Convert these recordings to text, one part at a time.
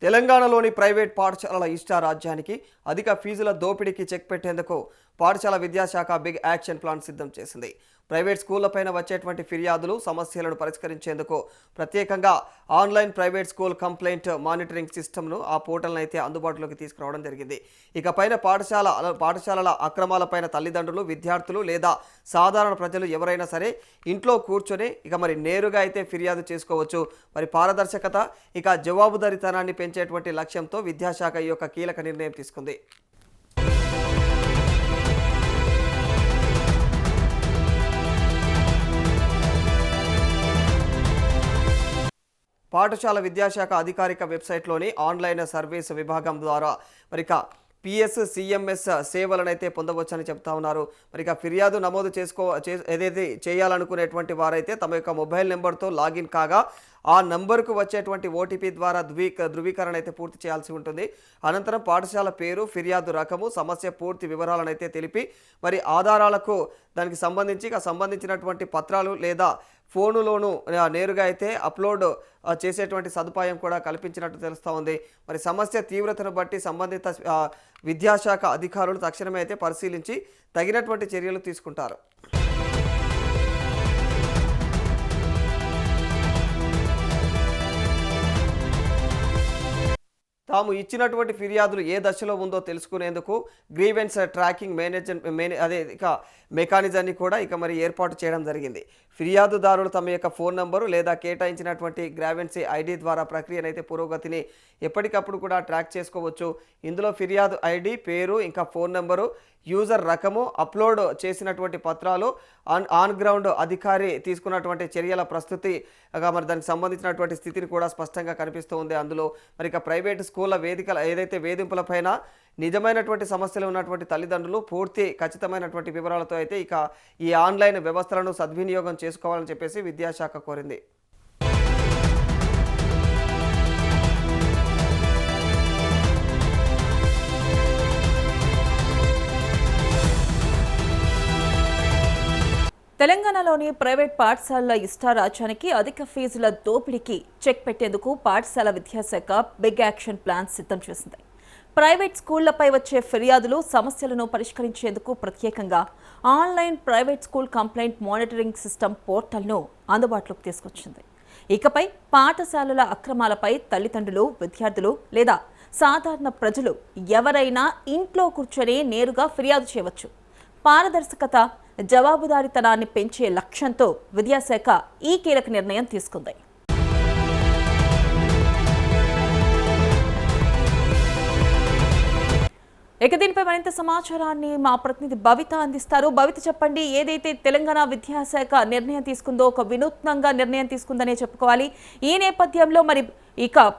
తెలంగాణలోని ప్రైవేట్ పాఠశాలల ఇష్టారాజ్యానికి అధిక ఫీజుల దోపిడీకి చెక్ పెట్టేందుకు పాఠశాల విద్యాశాఖ బిగ్ యాక్షన్ ప్లాన్ సిద్ధం చేసింది. ప్రైవేట్ స్కూళ్లపైన వచ్చేటువంటి ఫిర్యాదులు సమస్యలను పరిష్కరించేందుకు ప్రత్యేకంగా online private school complaint monitoring సిస్టమ్ను ఆ పోర్టల్ను అయితే అందుబాటులోకి తీసుకురావడం జరిగింది. ఇకపైన పాఠశాలల అక్రమాలపైన తల్లిదండ్రులు, విద్యార్థులు లేదా సాధారణ ప్రజలు ఎవరైనా సరే ఇంట్లో కూర్చొని నేరుగా అయితే ఫిర్యాదు చేసుకోవచ్చు. పారదర్శకత జవాబుదారీతనాన్ని పెంచేటువంటి లక్ష్యంతో విద్యాశాఖ ఈ యొక్క కీలక నిర్ణయం తీసుకుంది. పాఠశాల విద్యాశాఖ అధికారిక వెబ్సైట్లోని ఆన్లైన్ సర్వీస్ విభాగం ద్వారా పిఎస్ సిఎంఎస్ సేవలనైతే పొందవచ్చని చెప్తా ఉన్నారు. ఫిర్యాదు నమోదు ఏదైతే చేయాలనుకునేటువంటి వారైతే తమ యొక్క మొబైల్ నెంబర్తో లాగిన్ కాగా ఆ నంబర్కు వచ్చేటువంటి ఓటీపీ ద్వారా ధృవీకరణ అయితే పూర్తి చేయాల్సి ఉంటుంది. అనంతరం పాఠశాల పేరు, ఫిర్యాదు రకము, సమస్య పూర్తి వివరాలను అయితే తెలిపి ఆధారాలకు దానికి సంబంధించినటువంటి పత్రాలు లేదా ఫోనులోనూ నేరుగా అయితే అప్లోడ్ చేసేటువంటి సదుపాయం కూడా కల్పించినట్టు తెలుస్తూ ఉంది. సమస్య తీవ్రతను బట్టి సంబంధిత విద్యాశాఖ అధికారులు తక్షణమే అయితే పరిశీలించి తగినటువంటి చర్యలు తీసుకుంటారు. తాము ఇచ్చినటువంటి ఫిర్యాదులు ఏ దశలో ఉందో తెలుసుకునేందుకు గ్రీవెన్స్ ట్రాకింగ్ మెకానిజాన్ని కూడా ఏర్పాటు చేయడం జరిగింది. ఫిర్యాదుదారులు తమ యొక్క ఫోన్ నంబరు లేదా కేటాయించినటువంటి గ్రావెన్సీ ఐడి ద్వారా ప్రక్రియనైతే పురోగతిని ఎప్పటికప్పుడు కూడా ట్రాక్ చేసుకోవచ్చు. ఇందులో ఫిర్యాదు ఐడి, పేరు, ఫోన్ నంబరు, యూజర్ రకము, అప్లోడ్ చేసినటువంటి పత్రాలు, ఆన్ గ్రౌండ్ అధికారి తీసుకున్నటువంటి చర్యల ప్రస్తుతి దానికి సంబంధించినటువంటి స్థితిని కూడా స్పష్టంగా కనిపిస్తూ ఉంది. అందులో ప్రైవేటు స్కూళ్ళ ఏదైతే వేధింపులపైన నిజమైనటువంటి సమస్యలు ఉన్నటువంటి తల్లిదండ్రులు పూర్తి ఖచ్చితమైనటువంటి వివరాలతో అయితే ఈ ఆన్లైన్ వ్యవస్థలను సద్వినియోగం చేసుకోవాలని చెప్పేసి విద్యాశాఖ కోరింది. తెలంగాణలోని ప్రైవేట్ పాఠశాలల ఇష్టారాజ్యానికి అధిక ఫీజుల దోపిడీకి చెక్ పెట్టేందుకు పాఠశాల విద్యాశాఖ బిగ్ యాక్షన్ ప్లాన్ సిద్ధం చేసింది. ప్రైవేట్ స్కూళ్లపై వచ్చే ఫిర్యాదులు, సమస్యలను పరిష్కరించేందుకు ప్రత్యేకంగా online private school complaint monitoring system పోర్టల్ను అందుబాటులోకి తీసుకొచ్చింది. ఇకపై పాఠశాలల అక్రమాలపై తల్లిదండ్రులు, విద్యార్థులు లేదా సాధారణ ప్రజలు ఎవరైనా ఇంట్లో కూర్చొని నేరుగా ఫిర్యాదు చేయవచ్చు. పారదర్శకత, జవాబుదారీతనాన్ని పెంచే లక్ష్యంతో విద్యాశాఖ ఈ కీలక నిర్ణయం తీసుకుంది. దీనిపై మరింత సమాచారాన్ని మా ప్రతినిధి భవిత అందిస్తారు. భవిత, చెప్పండి, ఏదైతే తెలంగాణ విద్యాశాఖ నిర్ణయం తీసుకుందో ఒక వినూత్నంగా నిర్ణయం తీసుకుందనే చెప్పుకోవాలి. ఈ నేపథ్యంలో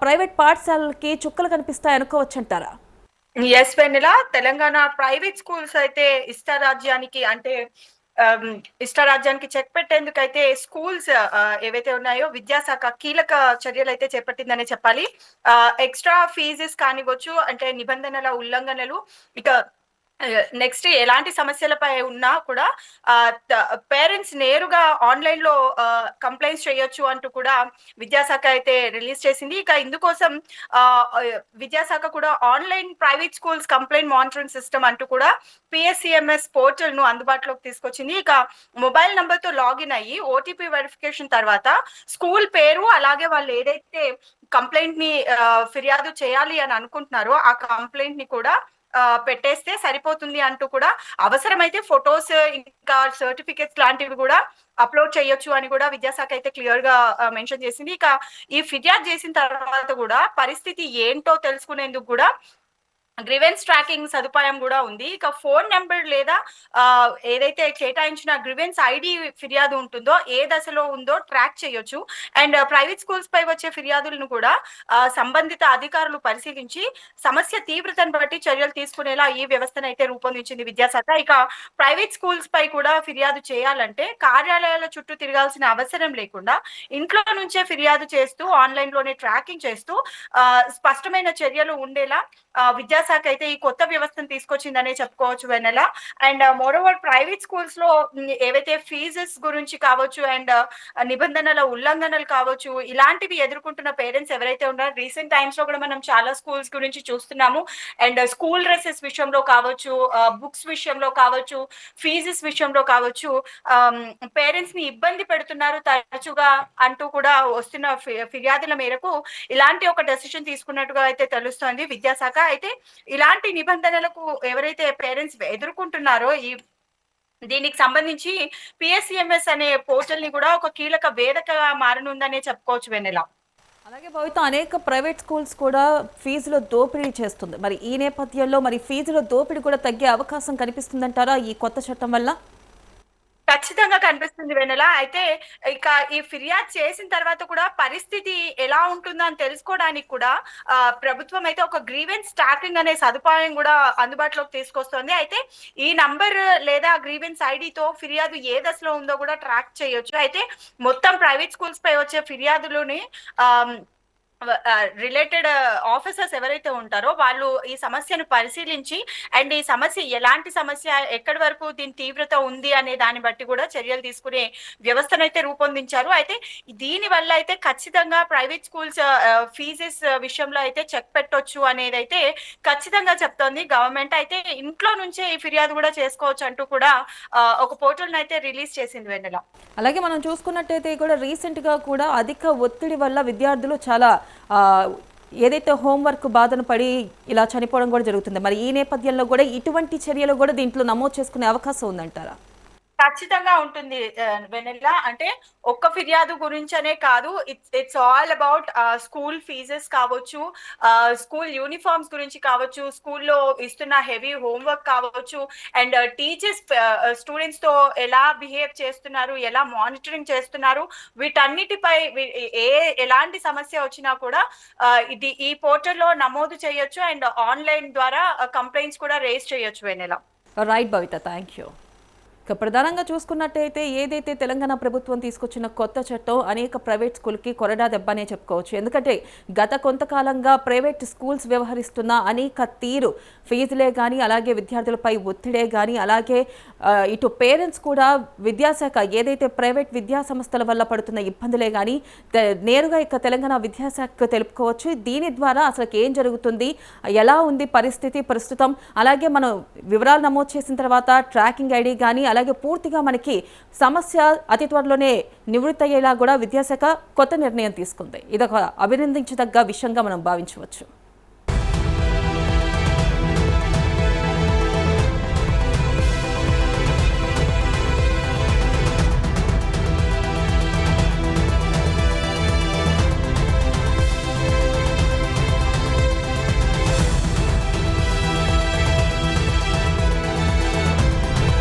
ప్రైవేట్ పాఠశాలలకి చుక్కలు కనిపిస్తాయి అనుకోవచ్చంటారా? ఎస్ వెన్నెల, తెలంగాణ ప్రైవేట్ స్కూల్స్ అయితే ఇష్టారాజ్యానికి చెక్ పెట్టేందుకైతే స్కూల్స్ ఏవైతే ఉన్నాయో విద్యాశాఖ కీలక చర్యలు అయితే చేపట్టిందనే చెప్పాలి. ఎక్స్ట్రా ఫీజెస్ కానివచ్చు, నిబంధనల ఉల్లంఘనలు, నెక్స్ట్ ఎలాంటి సమస్యలపై ఉన్నా కూడా పేరెంట్స్ నేరుగా ఆన్లైన్ లో కంప్లైంట్స్ చేయొచ్చు అంటూ కూడా విద్యాశాఖ అయితే రిలీజ్ చేసింది. ఇందుకోసం విద్యాశాఖ కూడా online private schools complaint monitoring system అంటూ కూడా పిఎస్సిఎంఎస్ పోర్టల్ ను అందుబాటులోకి తీసుకొచ్చింది. మొబైల్ నంబర్ తో లాగిన్ అయ్యి ఓటీపీ వెరిఫికేషన్ తర్వాత స్కూల్ పేరు, అలాగే వాళ్ళు ఏదైతే కంప్లైంట్ ని ఫిర్యాదు చేయాలి అని అనుకుంటున్నారో ఆ కంప్లైంట్ ని కూడా పెట్టేస్తే సరిపోతుంది అంటూ కూడా అవసరమైతే ఫొటోస్, ఇంకా సర్టిఫికెట్స్ లాంటివి కూడా అప్లోడ్ చేయొచ్చు అని కూడా విద్యాశాఖ అయితే క్లియర్ గా మెన్షన్ చేసింది. ఈ ఫిర్యాదు చేసిన తర్వాత కూడా పరిస్థితి ఏంటో తెలుసుకునేందుకు కూడా గ్రీవెన్స్ ట్రాకింగ్ సదుపాయం కూడా ఉంది. ఫోన్ నెంబర్ లేదా ఏదైతే కేటాయించిన గ్రీవెన్స్ ఐడి ఫిర్యాదు ఉంటుందో ఏ దశలో ఉందో ట్రాక్ చేయొచ్చు. అండ్ ప్రైవేట్ స్కూల్స్ పై వచ్చే ఫిర్యాదులను కూడా సంబంధిత అధికారులు పరిశీలించి సమస్య తీవ్రతను బట్టి చర్యలు తీసుకునేలా ఈ వ్యవస్థను అయితే రూపొందించింది విద్యాశాఖ. ప్రైవేట్ స్కూల్స్ పై కూడా ఫిర్యాదు చేయాలంటే కార్యాలయాల చుట్టూ తిరగాల్సిన అవసరం లేకుండా ఇంట్లో నుంచే ఫిర్యాదు చేస్తూ ఆన్లైన్ లోనే ట్రాకింగ్ చేస్తూ స్పష్టమైన చర్యలు ఉండేలా విద్యాశాఖ విద్యాశాఖ అయితే ఈ కొత్త వ్యవస్థను తీసుకొచ్చిందనే చెప్పుకోవచ్చు Vennela. And more over private schools లో ఏవైతే ఫీజెస్ గురించి కావచ్చు అండ్ నిబంధనల ఉల్లంఘనలు కావచ్చు, ఇలాంటివి ఎదుర్కొంటున్న పేరెంట్స్ ఎవరైతే ఉన్నారో, రీసెంట్ టైమ్స్ లో కూడా మనం చాలా స్కూల్స్ గురించి చూస్తున్నాము. అండ్ స్కూల్ డ్రెస్సెస్ విషయంలో కావచ్చు, బుక్స్ విషయంలో కావచ్చు, ఫీజెస్ విషయంలో కావచ్చు, పేరెంట్స్ ని ఇబ్బంది పెడుతున్నారు తరచుగా అంటూ కూడా వస్తున్న ఫిర్యాదుల మేరకు ఇలాంటి ఒక డెసిషన్ తీసుకున్నట్టుగా అయితే తెలుస్తోంది విద్యాశాఖ. అయితే ఇలాంటి నిబంధనలకు ఎవరైతే పేరెంట్స్ ఎదుర్కొంటున్నారో దీనికి సంబంధించి పిఎస్సిఎంఎస్ అనే పోర్టల్ ని కూడా ఒక కీలక వేదికగా మారనుందనే చెప్పుకోవచ్చు వెన్నెల. అలాగే భవిత అనేక ప్రైవేట్ స్కూల్స్ కూడా ఫీజులో దోపిడీ చేస్తుంది. మరి ఈ నేపథ్యంలో మరి ఫీజులో దోపిడీ కూడా తగ్గే అవకాశం కనిపిస్తుందంటారా ఈ కొత్త చట్టం వల్ల? ఖచ్చితంగా కనిపిస్తుంది వెన్నెల. అయితే ఇక ఈ ఫిర్యాదు చేసిన తర్వాత కూడా పరిస్థితి ఎలా ఉంటుందో అని తెలుసుకోవడానికి కూడా ప్రభుత్వం అయితే ఒక గ్రీవెన్స్ ట్రాకింగ్ అనే సదుపాయం కూడా అందుబాటులోకి తీసుకొస్తుంది. అయితే ఈ నంబర్ లేదా గ్రీవెన్స్ ఐడితో ఫిర్యాదు ఏ దశలో ఉందో కూడా ట్రాక్ చేయొచ్చు. అయితే మొత్తం ప్రైవేట్ స్కూల్స్ పై వచ్చే ఫిర్యాదులని రిలేటెడ్ ఆఫీసర్స్ ఎవరైతే ఉంటారో వాళ్ళు ఈ సమస్యను పరిశీలించి అండ్ ఈ సమస్య ఎలాంటి సమస్య, ఎక్కడి వరకు దీని తీవ్రత ఉంది అనే దాన్ని బట్టి కూడా చర్యలు తీసుకునే వ్యవస్థను అయితే రూపొందించారు. అయితే దీని వల్ల అయితే ఖచ్చితంగా ప్రైవేట్ స్కూల్స్ ఫీజెస్ విషయంలో అయితే చెక్ పెట్టొచ్చు అనేది అయితే ఖచ్చితంగా చెప్తోంది గవర్నమెంట్. అయితే ఇంట్లో నుంచే ఈ ఫిర్యాదు కూడా చేసుకోవచ్చు అంటూ కూడా ఒక పోర్టల్ అయితే రిలీజ్ చేసింది వెన్నెల. అలాగే మనం చూసుకున్నట్టయితే కూడా రీసెంట్ గా కూడా అధిక ఒత్తిడి వల్ల విద్యార్థులు చాలా ఏదైతే హోంవర్క్ బాధను పడి ఇలా చనిపోవడం కూడా జరుగుతుంది. మరి ఈ నేపథ్యంలో కూడా ఇటువంటి చర్యలు కూడా దీంట్లో నమోదు చేసుకునే అవకాశం ఉందంటారా? ఖచ్చితంగా ఉంటుంది వెన్నెల. అంటే ఒక్క ఫిర్యాదు గురించనే కాదు, it's all about school fees కావచ్చు, స్కూల్ యూనిఫామ్స్ గురించి కావచ్చు, స్కూల్లో ఇస్తున్న హెవీ హోంవర్క్ కావచ్చు, అండ్ టీచర్స్ స్టూడెంట్స్ తో ఎలా బిహేవ్ చేస్తున్నారు, ఎలా మానిటరింగ్ చేస్తున్నారు, వీటన్నిటిపై ఎలాంటి సమస్య వచ్చినా కూడా ఈ పోర్టల్లో నమోదు చేయొచ్చు అండ్ ఆన్లైన్ ద్వారా కంప్లైంట్స్ కూడా రేజ్ చేయొచ్చు Vennela. Right Bhavita, thank you. ప్రధానంగా చూసుకున్నట్టయితే ఏదైతే తెలంగాణ ప్రభుత్వం తీసుకొచ్చిన కొత్త చట్టం అనేక ప్రైవేట్ స్కూల్కి కొరడా దెబ్బనే చెప్పుకోవచ్చు. ఎందుకంటే గత కొంతకాలంగా ప్రైవేట్ స్కూల్స్ వ్యవహరిస్తున్న అనేక తీరు, ఫీజులే కానీ అలాగే విద్యార్థులపై ఒత్తిడే కానీ అలాగే ఇటు పేరెంట్స్ కూడా విద్యాశాఖ ఏదైతే ప్రైవేట్ విద్యా సంస్థల వల్ల పడుతున్న ఇబ్బందులే కానీ నేరుగా ఇక తెలంగాణ విద్యాశాఖ తెలుపుకోవచ్చు. దీని ద్వారా అసలు ఏం జరుగుతుంది, ఎలా ఉంది పరిస్థితి ప్రస్తుతం, అలాగే మనం వివరాలు నమోదు చేసిన తర్వాత ట్రాకింగ్ ఐడి కానీ అలాగే పూర్తిగా మనకి సమస్య అతి త్వరలోనే నివృత్తి అయ్యేలా కూడా విద్యాశాఖ కొత్త నిర్ణయం తీసుకుంది. ఇదొక అభినందించదగ్గ విషయంగా మనం భావించవచ్చు.